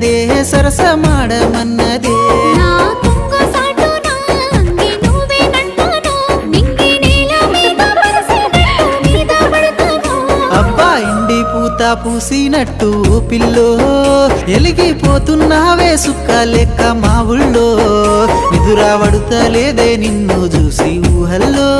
పెట్టినదే సరసమాడమన్నదే నా కొంగ సాటున అంగి నువ్వేనంటాను నింగి నేల మీద పరిసినట్టు మీద పడతాను అబ్బా ఇండి పూత పూసినట్టు పిల్లో ఎలిగిపోతున్నావే సుక్క లెక్క మా ఊళ్ళో నిదురా పడుతలేదే నిన్ను చూసి ఊహల్లో